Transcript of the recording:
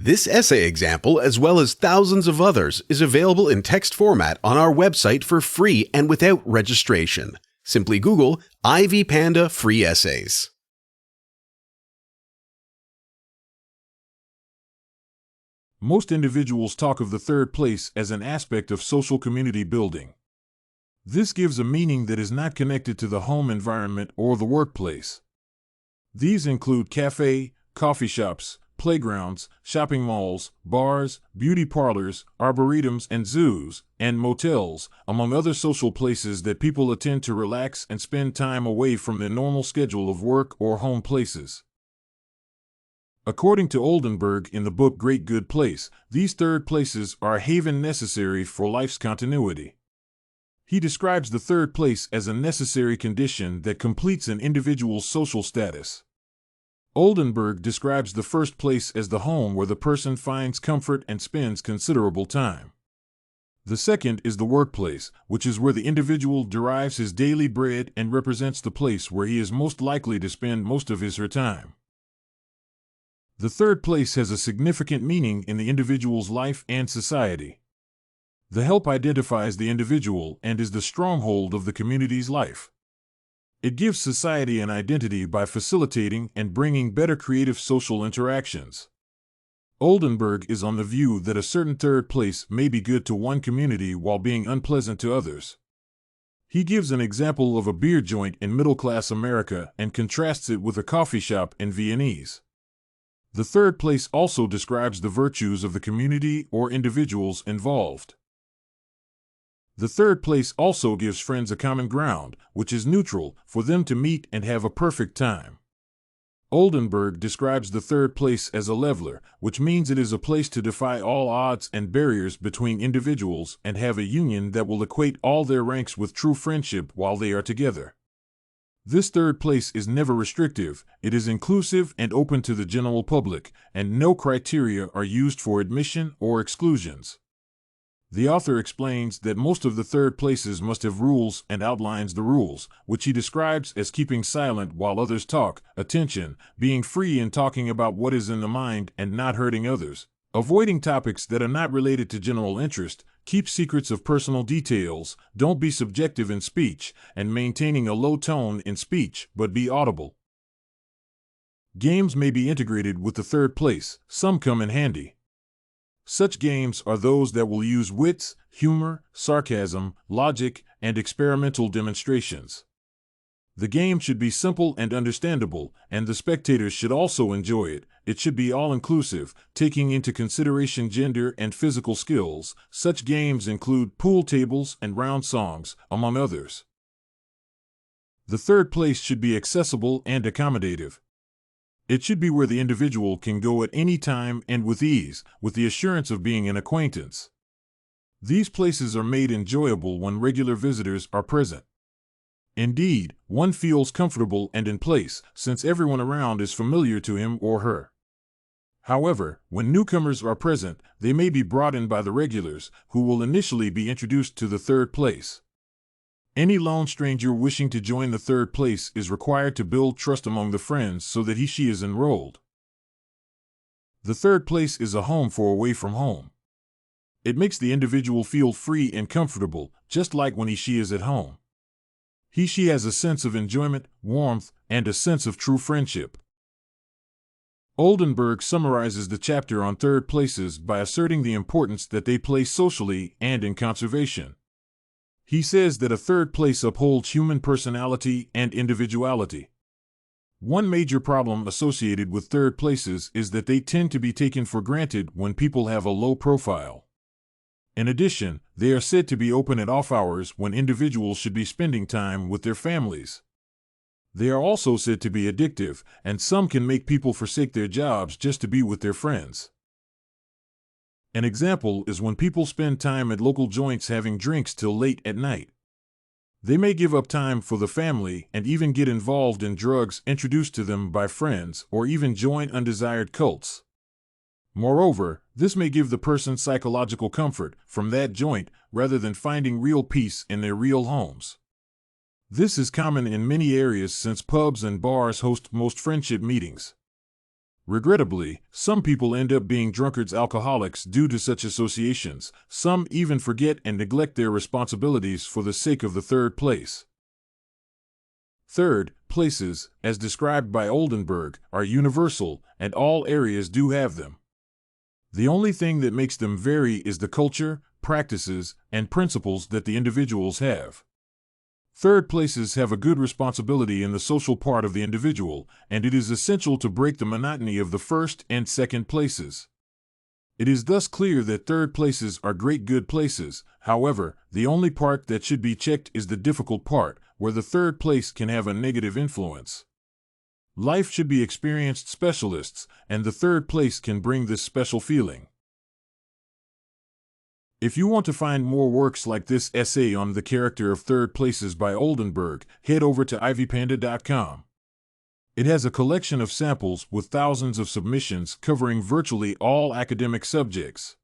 This essay example, as well as thousands of others, is available in text format on our website for free and without registration. Simply Google Ivy Panda Free Essays. Most individuals talk of the third place as an aspect of social community building. This gives a meaning that is not connected to the home environment or the workplace. These include cafe, coffee shops, playgrounds, shopping malls, bars, beauty parlors, arboretums and zoos, and motels, among other social places that people attend to relax and spend time away from their normal schedule of work or home places. According to Oldenburg in the book Great Good Place, these third places are a haven necessary for life's continuity. He describes the third place as a necessary condition that completes an individual's social status. Oldenburg describes the first place as the home where the person finds comfort and spends considerable time. The second is the workplace, which is where the individual derives his daily bread and represents the place where he is most likely to spend most of his or her time. The third place has a significant meaning in the individual's life and society. The help identifies the individual and is the stronghold of the community's life. It gives society an identity by facilitating and bringing better creative social interactions. Oldenburg is on the view that a certain third place may be good to one community while being unpleasant to others. He gives an example of a beer joint in middle-class America and contrasts it with a coffee shop in Viennese. The third place also describes the virtues of the community or individuals involved. The third place also gives friends a common ground, which is neutral, for them to meet and have a perfect time. Oldenburg describes the third place as a leveler, which means it is a place to defy all odds and barriers between individuals and have a union that will equate all their ranks with true friendship while they are together. This third place is never restrictive, it is inclusive and open to the general public, and no criteria are used for admission or exclusions. The author explains that most of the third places must have rules and outlines the rules, which he describes as keeping silent while others talk, attention, being free in talking about what is in the mind and not hurting others, avoiding topics that are not related to general interest, keep secrets of personal details, don't be subjective in speech, and maintaining a low tone in speech but be audible. Games may be integrated with the third place, some come in handy. Such games are those that will use wits, humor, sarcasm, logic, and experimental demonstrations. The game should be simple and understandable, and the spectators should also enjoy it. It should be all-inclusive, taking into consideration gender and physical skills. Such games include pool tables and round songs, among others. The third place should be accessible and accommodative. It should be where the individual can go at any time and with ease, with the assurance of being an acquaintance. These places are made enjoyable when regular visitors are present. Indeed, one feels comfortable and in place, since everyone around is familiar to him or her. However, when newcomers are present, they may be brought in by the regulars, who will initially be introduced to the third place. Any lone stranger wishing to join the third place is required to build trust among the friends so that she is enrolled. The third place is a home for away from home. It makes the individual feel free and comfortable, just like when she is at home. She has a sense of enjoyment, warmth, and a sense of true friendship. Oldenburg summarizes the chapter on third places by asserting the importance that they play socially and in conservation. He says that a third place upholds human personality and individuality. One major problem associated with third places is that they tend to be taken for granted when people have a low profile. In addition, they are said to be open at off hours when individuals should be spending time with their families. They are also said to be addictive, and some can make people forsake their jobs just to be with their friends. An example is when people spend time at local joints having drinks till late at night. They may give up time for the family and even get involved in drugs introduced to them by friends or even join undesired cults. Moreover, this may give the person psychological comfort from that joint rather than finding real peace in their real homes. This is common in many areas since pubs and bars host most friendship meetings. Regrettably, some people end up being drunkards, alcoholics due to such associations. Some even forget and neglect their responsibilities for the sake of the third place. Third places, as described by Oldenburg, are universal, and all areas do have them. The only thing that makes them vary is the culture, practices, and principles that the individuals have. Third places have a good responsibility in the social part of the individual, and it is essential to break the monotony of the first and second places. It is thus clear that third places are great good places. However, the only part that should be checked is the difficult part, where the third place can have a negative influence. Life should be experienced specialists, and the third place can bring this special feeling. If you want to find more works like this essay on the character of third places by Oldenburg, head over to ivypanda.com. It has a collection of samples with thousands of submissions covering virtually all academic subjects.